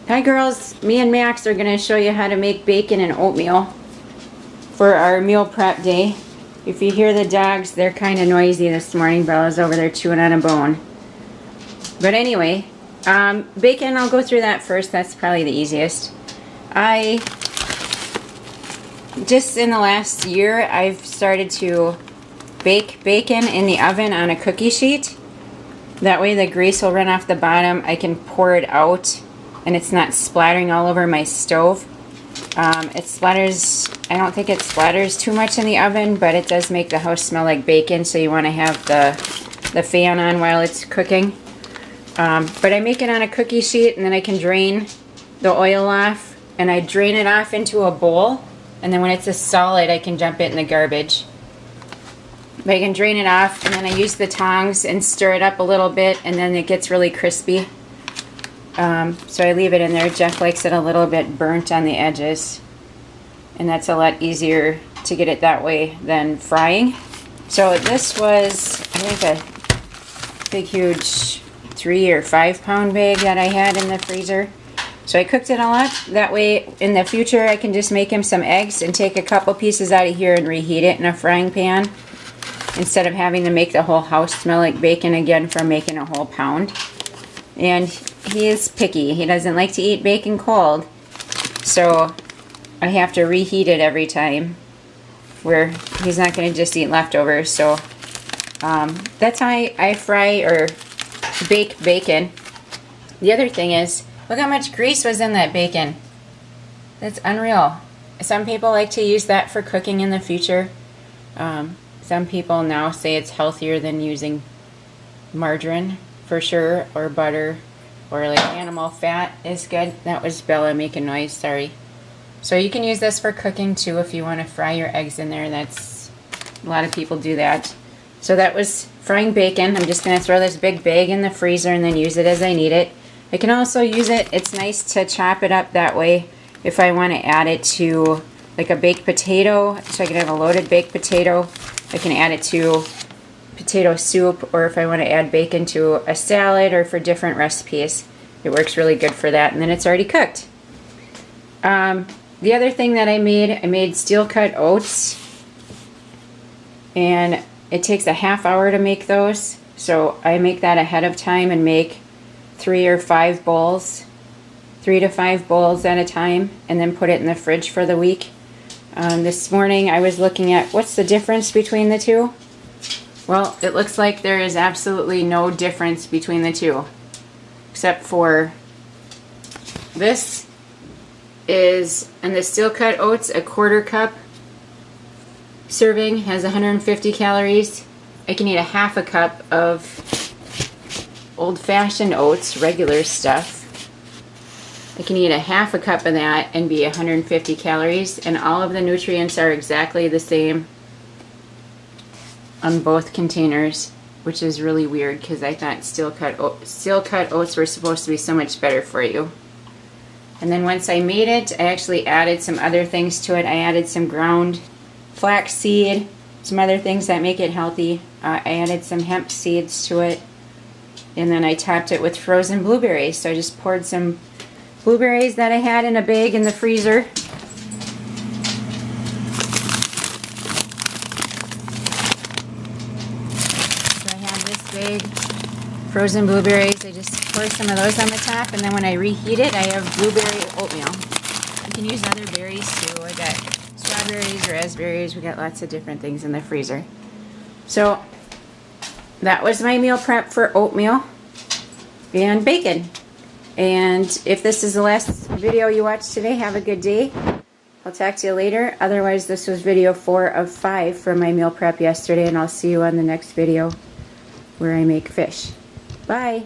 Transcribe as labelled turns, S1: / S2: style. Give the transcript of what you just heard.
S1: Hi girls, me and Max are going to show you how to make bacon and oatmeal for our meal prep day. If you hear the dogs, they're kind of noisy this morning. Bella's over there chewing on a bone. But anyway, bacon, I'll go through that first. That's probably the easiest. Just in the last year, I've started to bake bacon in the oven on a cookie sheet. That way the grease will run off the bottom. I can pour it out and it's not splattering all over my stove. It splatters, I don't think it splatters too much in the oven, but it does make the house smell like bacon, so you want to have the fan on while it's cooking. But I make it on a cookie sheet and then I can drain the oil off, and I drain it off into a bowl, and then when it's a solid I can dump it in the garbage. But I can drain it off and then I use the tongs and stir it up a little bit, and then it gets really crispy. So I leave it in there. Jeff likes it a little bit burnt on the edges, and that's a lot easier to get it that way than frying. So this was, I think, a big huge 3 or 5 pound bag that I had in the freezer. So I cooked it all up. That way in the future I can just make him some eggs and take a couple pieces out of here and reheat it in a frying pan, instead of having to make the whole house smell like bacon again from making a whole pound. And he is picky. He doesn't like to eat bacon cold, so I have to reheat it every time, where he's not going to just eat leftovers. So that's how I fry or bake bacon. The other thing is, look how much grease was in that bacon. That's unreal. Some people like to use that for cooking in the future. Some people now say it's healthier than using margarine for sure, or butter, or like animal fat is good. That was Bella making noise, sorry. So you can use this for cooking too if you want to fry your eggs in there. That's, a lot of people do that. So that was frying bacon. I'm just going to throw this big bag in the freezer and then use it as I need it. I can also use it, it's nice to chop it up that way if I want to add it to like a baked potato, so I can have a loaded baked potato. I can add it to potato soup, or if I want to add bacon to a salad or for different recipes. It works really good for that, and then it's already cooked. The other thing that I made steel cut oats, and it takes a half hour to make those, so I make that ahead of time and make 3 or 5 bowls, 3 to 5 bowls at a time, and then put it in the fridge for the week. This morning I was looking at what's the difference between the two. Well, it looks like there is absolutely no difference between the two, except for this is, and the steel cut oats, a 1/4 cup serving has 150 calories. I can eat a half a cup of old-fashioned oats, regular stuff. I can eat a half a cup of that and be 150 calories, and all of the nutrients are exactly the same on both containers, which is really weird because I thought steel cut oats were supposed to be so much better for you. And then once I made it, I actually added some other things to it. I added some ground flax seed, some other things that make it healthy. I added some hemp seeds to it, and then I topped it with frozen blueberries. So I just poured some blueberries that I had in a bag in the freezer. Big frozen blueberries. I just pour some of those on the top, and then when I reheat it, I have blueberry oatmeal. You can use other berries too. I got strawberries, raspberries. We got lots of different things in the freezer. So that was my meal prep for oatmeal and bacon. And if this is the last video you watch today, have a good day. I'll talk to you later. Otherwise, this was video 4 of 5 for my meal prep yesterday, and I'll see you on the next video where I make fish. Bye!